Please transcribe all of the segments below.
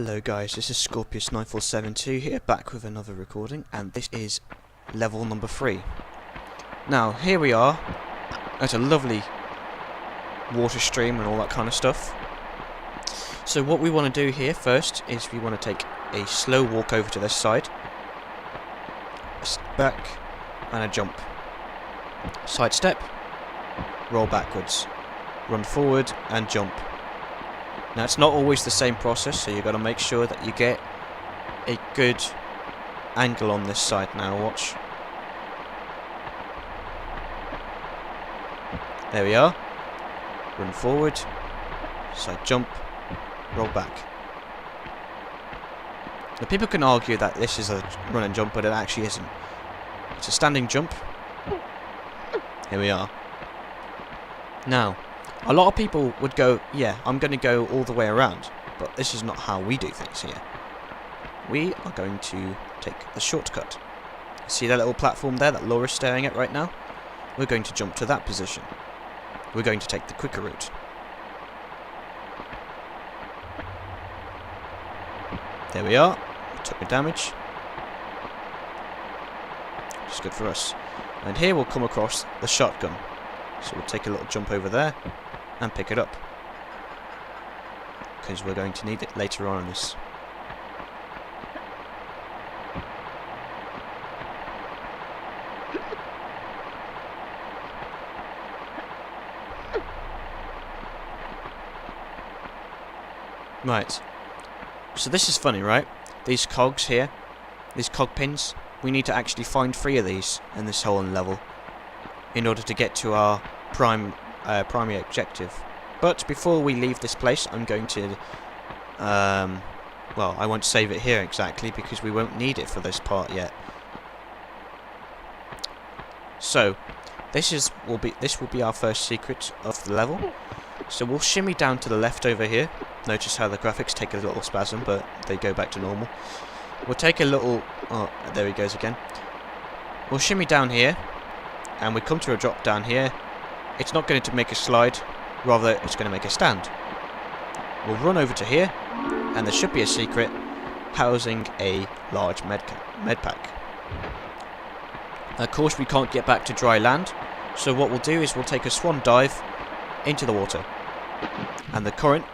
Hello guys, this is Scorpius9472 here, back with another recording, and this is level number 3. Now, here we are, at a lovely water stream and all that kind of stuff. So what we want to do here first is we want to take a slow walk over to this side, a step back, and a jump. Side step, roll backwards, run forward, and jump. Now it's not always the same process, so you've got to make sure that you get a good angle on this side. Now watch. There we are. Run forward, side jump, roll back. Now people can argue that this is a run and jump, but it actually isn't. It's a standing jump. Here we are. Now, a lot of people would go, yeah, I'm going to go all the way around, but this is not how we do things here. We are going to take the shortcut. See that little platform there that Laura's staring at right now? We're going to jump to that position. We're going to take the quicker route. There we are. We took the damage. Which is good for us. And here we'll come across the shotgun. So we'll take a little jump over there and pick it up, because we're going to need it later on in this. Right, so this is funny, right? These cogs here, these cog pins, we need to actually find 3 of these in this whole level in order to get to our primary objective. But before we leave this place, I'm going to well, I won't save it here exactly because we won't need it for this part yet. So this will be our first secret of the level. So we'll shimmy down to the left over here. Notice how the graphics take a little spasm, but they go back to normal. We'll take a little, oh, there he goes again. We'll shimmy down here, and we come to a drop down here. It's not going to make a slide, rather it's going to make a stand. We'll run over to here, and there should be a secret housing a large med pack. Of course we can't get back to dry land, so what we'll do is we'll take a swan dive into the water. And the current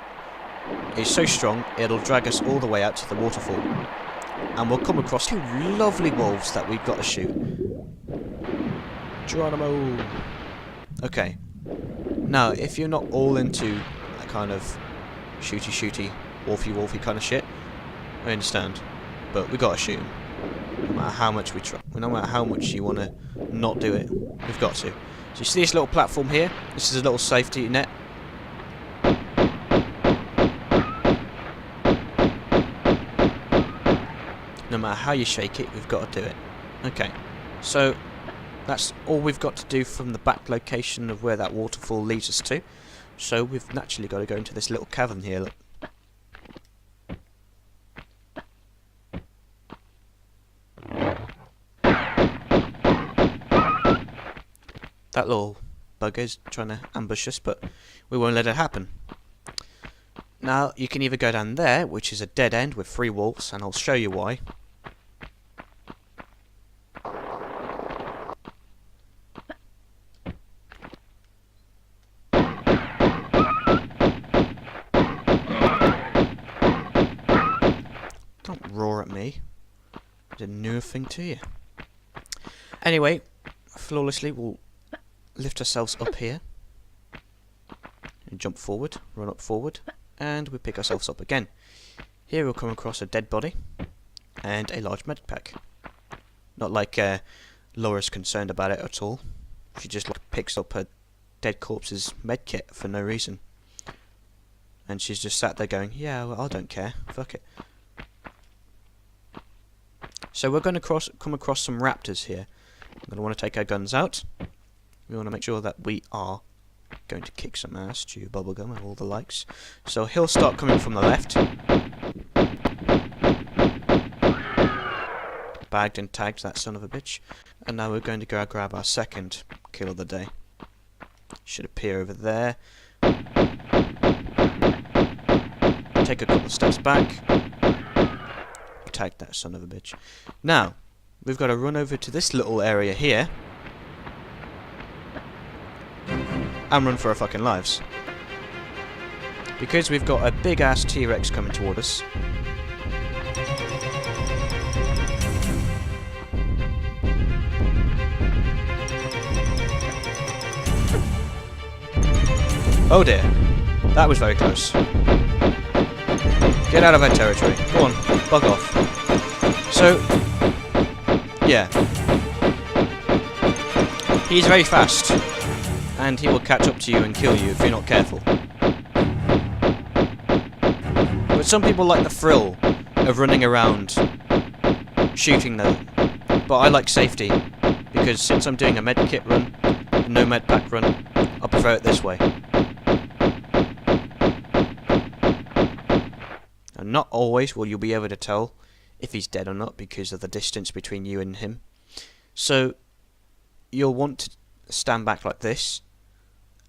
is so strong, it'll drag us all the way out to the waterfall. And we'll come across 2 lovely wolves that we've got to shoot. Geronimo! Okay. Now, if you're not all into that kind of shooty, wolfy kind of shit, I understand. But we gotta shoot 'em. No matter how much we try, no matter how much you want to not do it, we've got to. So you see this little platform here? This is a little safety net. No matter how you shake it, we've got to do it. Okay. So that's all we've got to do from the back location of where that waterfall leads us to. So we've naturally got to go into this little cavern here. Look. That little bugger's trying to ambush us, but we won't let it happen. Now, you can either go down there, which is a dead end with 3 wolves, and I'll show you why. Don't roar at me. I didn't do a thing to you. Anyway, flawlessly we'll lift ourselves up here. And jump forward, run up forward, and we pick ourselves up again. Here we'll come across a dead body and a large med pack. Not like Laura's concerned about it at all. She just picks up her dead corpse's med kit for no reason. And she's just sat there going, yeah, well, I don't care, fuck it. So we're going to come across some raptors here. We're going to want to take our guns out. We want to make sure that we are going to kick some ass, chew bubblegum and all the likes. So he'll start coming from the left. Bagged and tagged that son of a bitch. And now we're going to go grab our second kill of the day. Should appear over there. Take a couple of steps back. tagged that son of a bitch. Now, we've got to run over to this little area here and run for our fucking lives. Because we've got a big ass T-Rex coming toward us. Oh dear, that was very close. Get out of our territory. Go on, bug off. So, yeah. He's very fast, and he will catch up to you and kill you if you're not careful. But some people like the thrill of running around shooting them. But I like safety, because since I'm doing a med kit run, a no med pack run, I prefer it this way. And not always will you be able to tell if he's dead or not because of the distance between you and him. So you'll want to stand back like this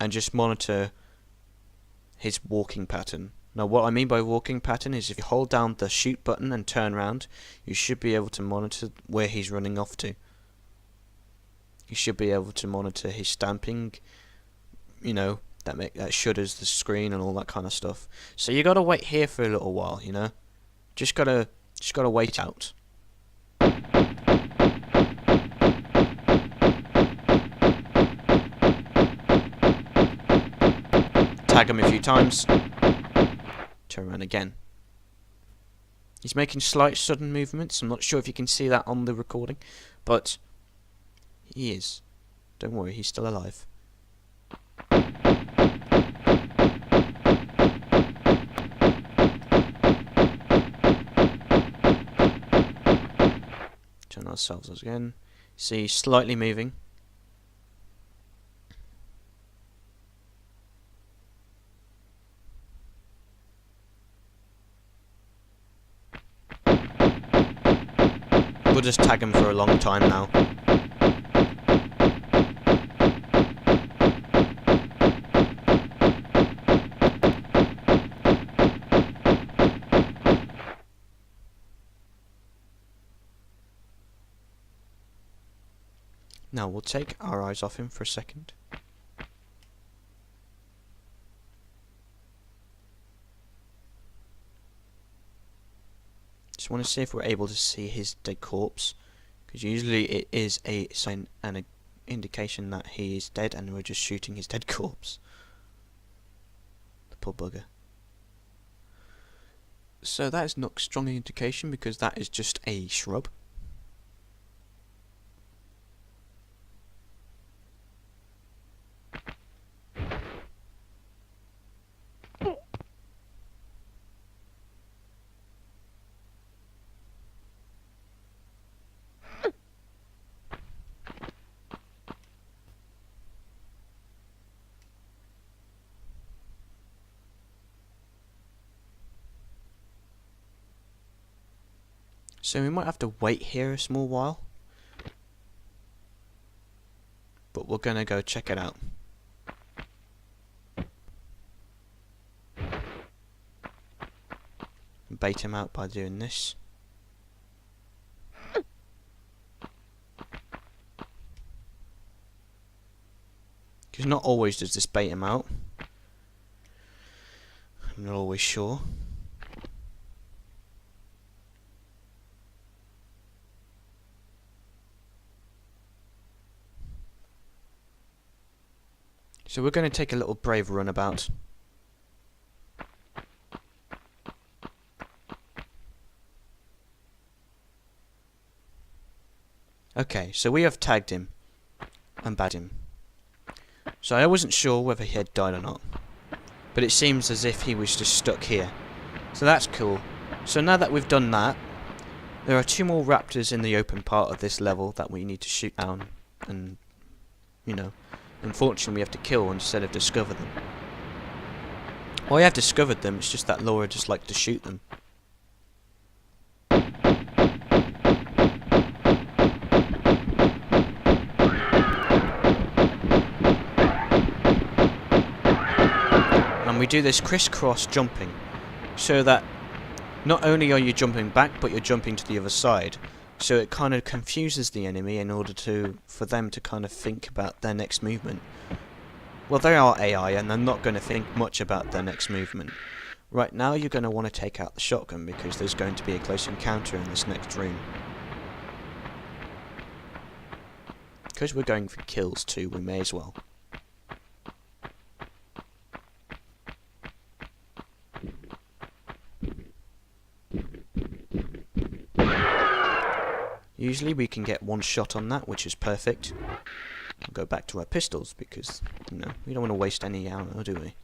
and just monitor his walking pattern. Now what I mean by walking pattern is if you hold down the shoot button and turn around, you should be able to monitor where he's running off to. You should be able to monitor his stamping, you know, that shudders the screen and all that kind of stuff. So you gotta wait here for a little while, you know. Just gotta wait out. Tag him a few times. Turn around again. He's making slight sudden movements. I'm not sure if you can see that on the recording, but he is. Don't worry, he's still alive. Turn ourselves again. See, slightly moving. We'll just tag him for a long time now. Now we'll take our eyes off him for a second. Just want to see if we're able to see his dead corpse, because usually it is a sign and an indication that he is dead and we're just shooting his dead corpse. The poor bugger. So that is not a strong indication because that is just a shrub. So we might have to wait here a small while, but we're gonna go check it out. Bait him out by doing this. Because not always does this bait him out. I'm not always sure. So we're going to take a little brave runabout. Okay, so we have tagged him and bagged him. So I wasn't sure whether he had died or not, but it seems as if he was just stuck here. So that's cool. So now that we've done that, there are 2 more raptors in the open part of this level that we need to shoot down and, you know, unfortunately we have to kill instead of discover them. Well, I have discovered them, it's just that Laura just likes to shoot them. And we do this crisscross jumping so that not only are you jumping back, but you're jumping to the other side. So it kind of confuses the enemy in order for them to kind of think about their next movement. Well, they are AI and they're not going to think much about their next movement. Right now you're going to want to take out the shotgun because there's going to be a close encounter in this next room. Because we're going for kills too, we may as well. Usually we can get one shot on that, which is perfect. We'll go back to our pistols because, you know, we don't want to waste any ammo, do we?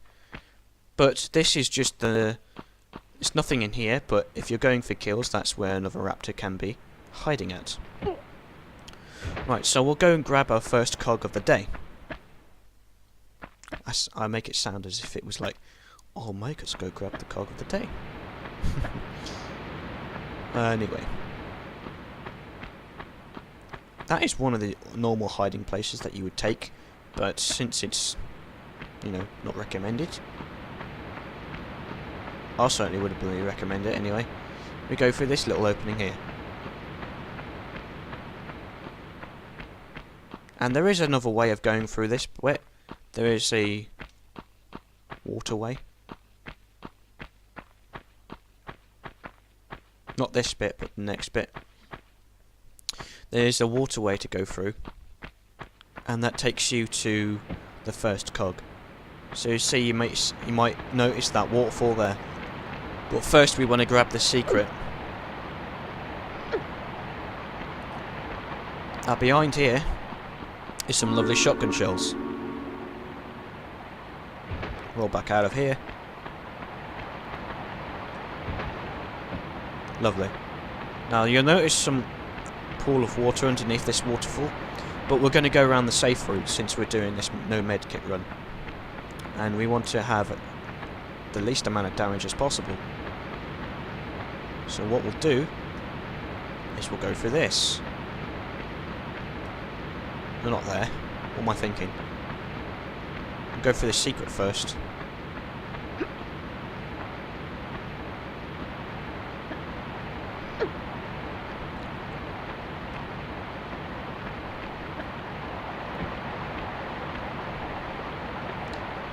But this is just the... There's nothing in here, but if you're going for kills, that's where another raptor can be hiding at. Right, so we'll go and grab our first cog of the day. I make it sound as if it was like, oh, make us go grab the cog of the day. Anyway. That is one of the normal hiding places that you would take, but since it's, you know, not recommended, I certainly wouldn't really recommend it anyway. We go through this little opening here. And there is another way of going through this bit. There is a waterway. Not this bit, but the next bit. There is a waterway to go through, and that takes you to the first cog. So you see, you might notice that waterfall there. But first we want to grab the secret. Now behind here is some lovely shotgun shells. Roll back out of here. Lovely. Now you'll notice some pool of water underneath this waterfall, but we're going to go around the safe route since we're doing this no medkit run, and we want to have the least amount of damage as possible. So what we'll do is we'll go through this. We're not there. What am I thinking? We'll go for the secret first.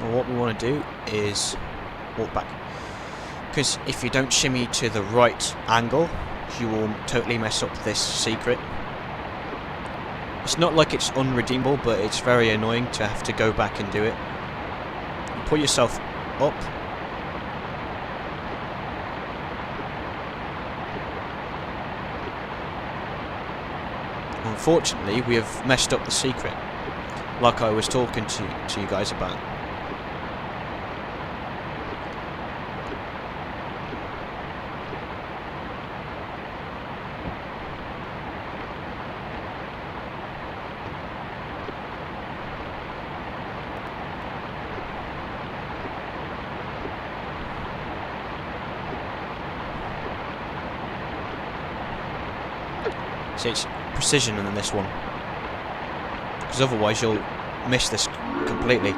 Now what we want to do is walk back, because if you don't shimmy to the right angle, you will totally mess up this secret. It's not like it's unredeemable, but it's very annoying to have to go back and do it. You put yourself up. Unfortunately, we have messed up the secret, like I was talking to you guys about. See, it's precision in this one, because otherwise you'll miss this completely.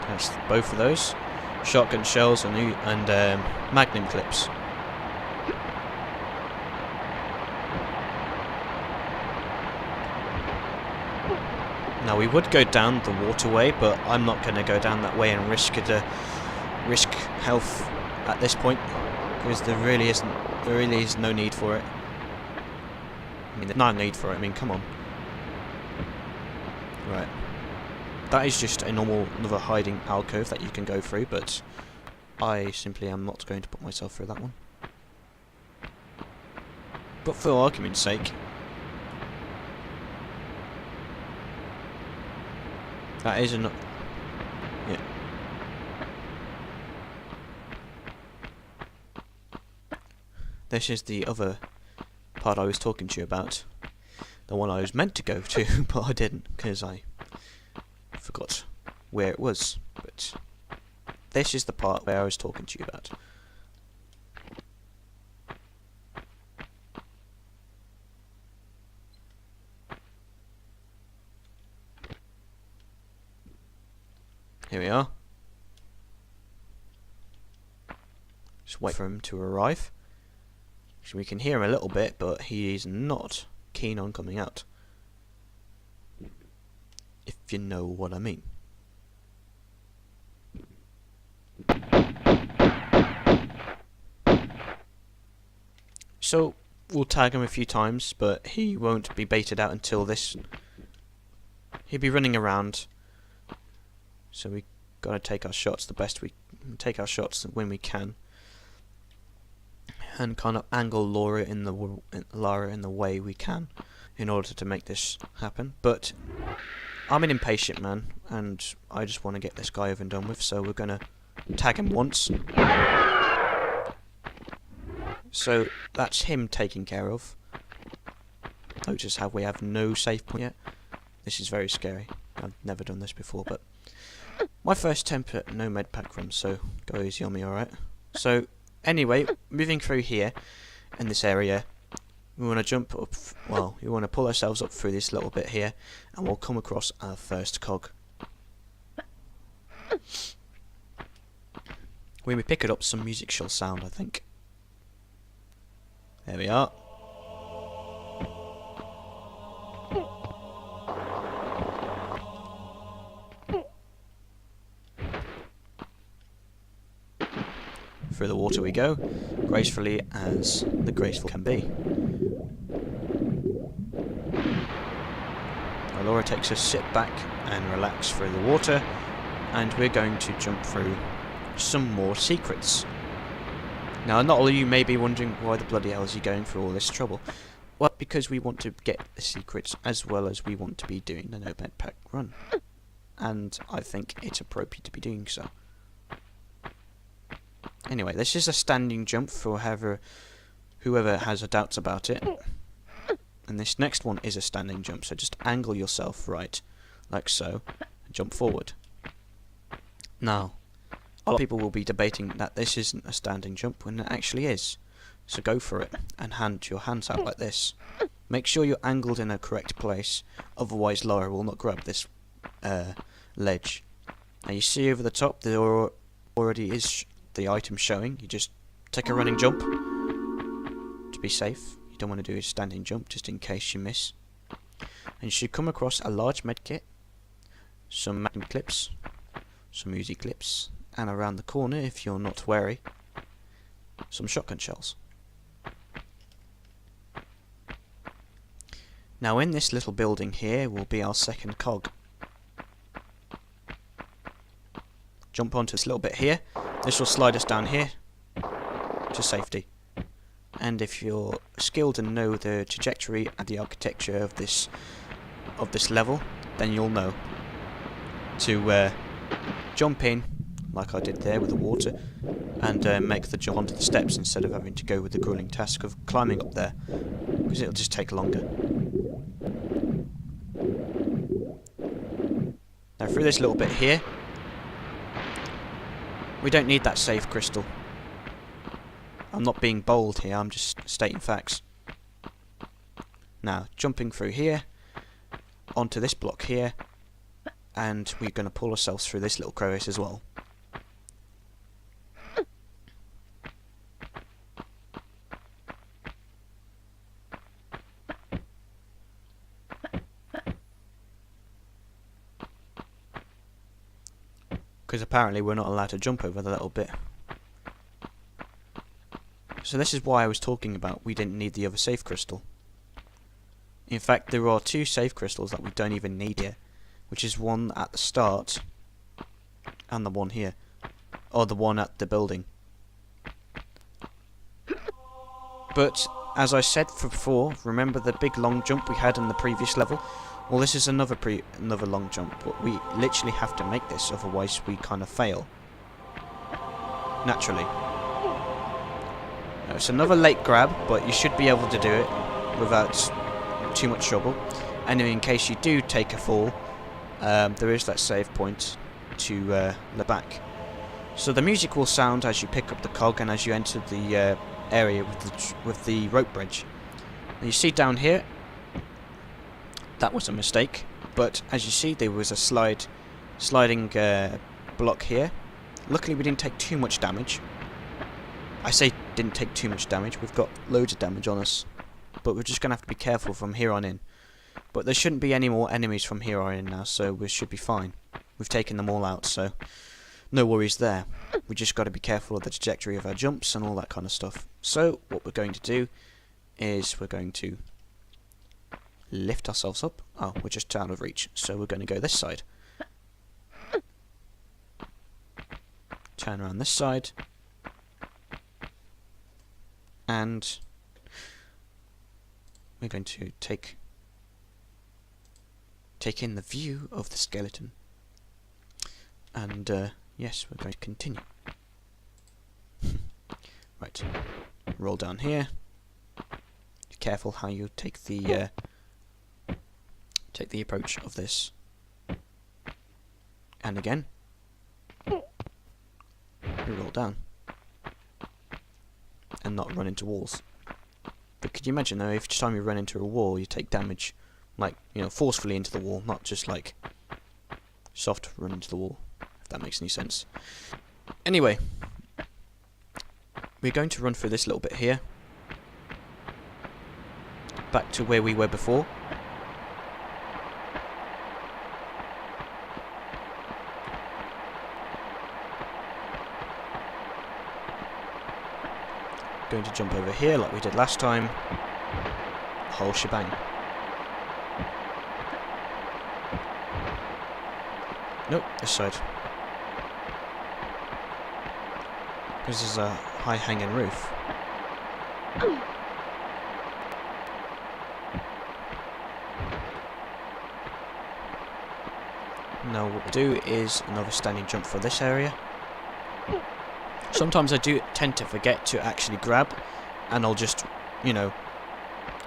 That's both of those shotgun shells and magnum clips. Now we would go down the waterway, but I'm not going to go down that way and risk health at this point, because there really is no need for it. I mean, there's no need for it. I mean, come on. Right. That is just another hiding alcove that you can go through, but I simply am not going to put myself through that one. But for argument's sake, that is enough. Yeah. This is the other part I was talking to you about. The one I was meant to go to, but I didn't, because I forgot where it was. But this is the part where I was talking to you about. Here we are. Just wait for him to arrive. So we can hear him a little bit, but he is not keen on coming out. If you know what I mean. So we'll tag him a few times, but he won't be baited out until this. He'll be running around. So we gotta take our shots the best we take our shots when we can, and kind of angle Laura in the way we can, in order to make this happen. But I'm an impatient man, and I just want to get this guy over and done with. So we're gonna tag him once. So that's him taken care of. Notice how we have no save point yet. This is very scary. I've never done this before, but my first attempt at no med pack run, so go easy on me, alright? So anyway, moving through here in this area, we want to jump up, well, we want to pull ourselves up through this little bit here, and we'll come across our first cog. When we pick it up, some music shall sound, I think. There we are. Through the water we go, gracefully as the graceful can be. Now Laura takes a sit back and relax through the water, and we're going to jump through some more secrets. Now, not all of you may be wondering why the bloody hell is he going through all this trouble. Well, because we want to get the secrets as well as we want to be doing the no med pack run. And I think it's appropriate to be doing so. Anyway, this is a standing jump for whoever has a doubts about it. And this next one is a standing jump, so just angle yourself right, like so, and jump forward. Now, a lot of people will be debating that this isn't a standing jump when it actually is. So go for it and hand your hands out like this. Make sure you're angled in a correct place, otherwise Laura will not grab this ledge. Now you see over the top there already is the item showing. You just take a running jump to be safe. You don't want to do a standing jump just in case you miss. And you should come across a large medkit, some magnum clips, some Uzi clips, and around the corner, if you're not wary, some shotgun shells. Now in this little building here will be our second cog. Jump onto this little bit here. This will slide us down here to safety. And if you're skilled and know the trajectory and the architecture of this level, then you'll know to jump in like I did there with the water, and make the jump onto the steps instead of having to go with the grueling task of climbing up there, because it'll just take longer. Now through this little bit here, we don't need that save crystal. I'm not being bold here, I'm just stating facts. Now, jumping through here, onto this block here, and we're going to pull ourselves through this little crevice as well. Because apparently we're not allowed to jump over the little bit. So this is why I was talking about we didn't need the other save crystal. In fact, there are two save crystals that we don't even need here, which is one at the start and the one here, or the one at the building. But as I said before, remember the big long jump we had in the previous level? Well, this is another long jump, but we literally have to make this, otherwise we kind of fail. Naturally. Now, it's another late grab, but you should be able to do it without too much trouble. And in case you do take a fall, there is that save point to the back. So the music will sound as you pick up the cog and as you enter the area with the rope bridge. And you see down here, that was a mistake, but as you see there was a sliding block here. Luckily we didn't take too much damage. I say didn't take too much damage, we've got loads of damage on us. But we're just going to have to be careful from here on in. But there shouldn't be any more enemies from here on in now, so we should be fine. We've taken them all out, so no worries there. We just got to be careful of the trajectory of our jumps and all that kind of stuff. So what we're going to do is we're going to lift ourselves up. Oh, we're just out of reach, so we're going to go this side. Turn around this side. And we're going to take in the view of the skeleton. And yes, we're going to continue. Right, roll down here. Be careful how you take the approach of this. And again, we roll down and not run into walls. But could you imagine though, if each time you run into a wall, you take damage, like, you know, forcefully into the wall, not just like soft run into the wall, if that makes any sense. Anyway, we're going to run through this little bit here, back to where we were before. Going to jump over here like we did last time. Whole shebang. Nope, this side. Because there's a high hanging roof. Now what we'll do is another standing jump for this area. Sometimes I do tend to forget to actually grab, and I'll just, you know,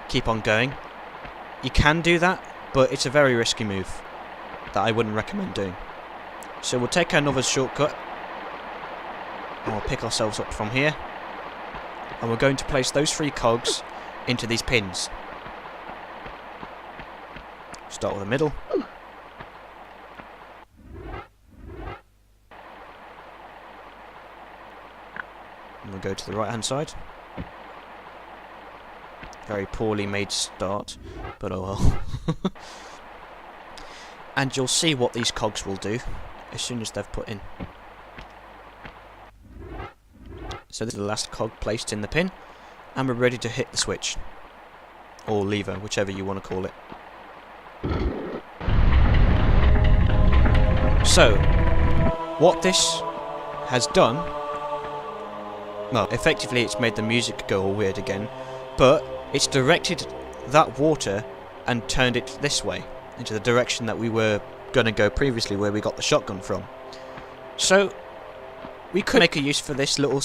keep on going. You can do that, but it's a very risky move that I wouldn't recommend doing. So we'll take another shortcut, and we'll pick ourselves up from here, and we're going to place those 3 cogs into these pins. Start with the middle. And we'll go to the right hand side. Very poorly made start, but oh well. And you'll see what these cogs will do as soon as they've put in. So this is the last cog placed in the pin, and we're ready to hit the switch. Or lever, whichever you want to call it. So, what this has done, well, effectively it's made the music go all weird again, but it's directed that water and turned it this way, into the direction that we were going to go previously, where we got the shotgun from. So, we could make a use for this little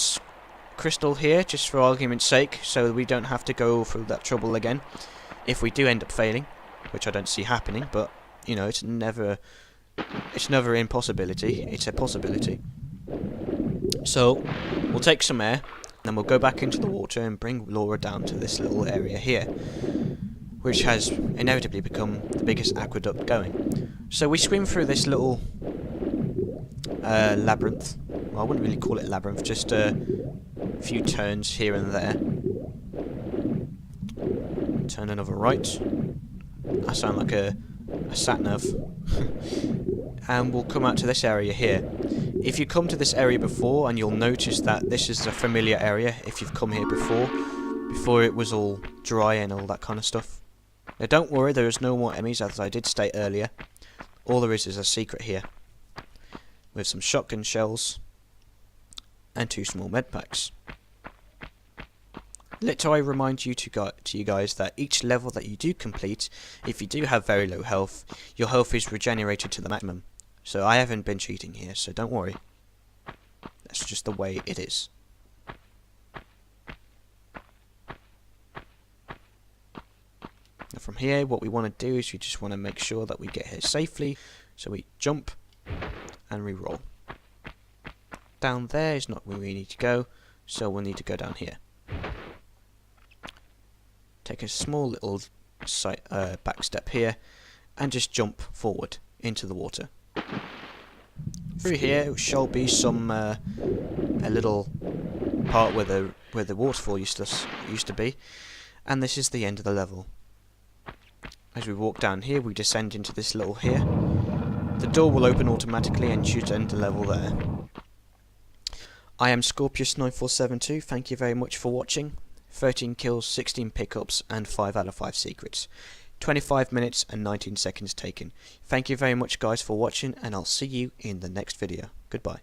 crystal here, just for argument's sake, so we don't have to go through that trouble again, if we do end up failing, which I don't see happening, but, you know, it's never an impossibility, it's a possibility. So, we'll take some air, then we'll go back into the water and bring Laura down to this little area here, which has inevitably become the biggest aqueduct going. So we swim through this little labyrinth. Well, I wouldn't really call it labyrinth, just a few turns here and there. Turn another right. I sound like a sat-nav. And we'll come out to this area here. If you come to this area before, and you'll notice that this is a familiar area if you've come here before it was all dry and all that kind of stuff. Now don't worry, there is no more enemies, as I did state earlier. All there is a secret here, with some shotgun shells and 2 small med packs. Let I remind you to you guys that each level that you do complete, if you do have very low health, your health is regenerated to the maximum. So I haven't been cheating here, so don't worry. That's just the way it is. Now from here, what we want to do is we just want to make sure that we get here safely. So we jump and re-roll. Down there is not where we need to go, so we'll need to go down here. Take a small little back step here and just jump forward into the water. through here shall be some a little part where the waterfall used to be, and this is the end of the level. As we walk down here, we descend into this little here. The door will open automatically and you should end the level there. I am Scorpius9472, thank you very much for watching. 13 kills, 16 pickups and 5 out of 5 secrets. 25 minutes and 19 seconds taken. Thank you very much guys for watching, and I'll see you in the next video. Goodbye.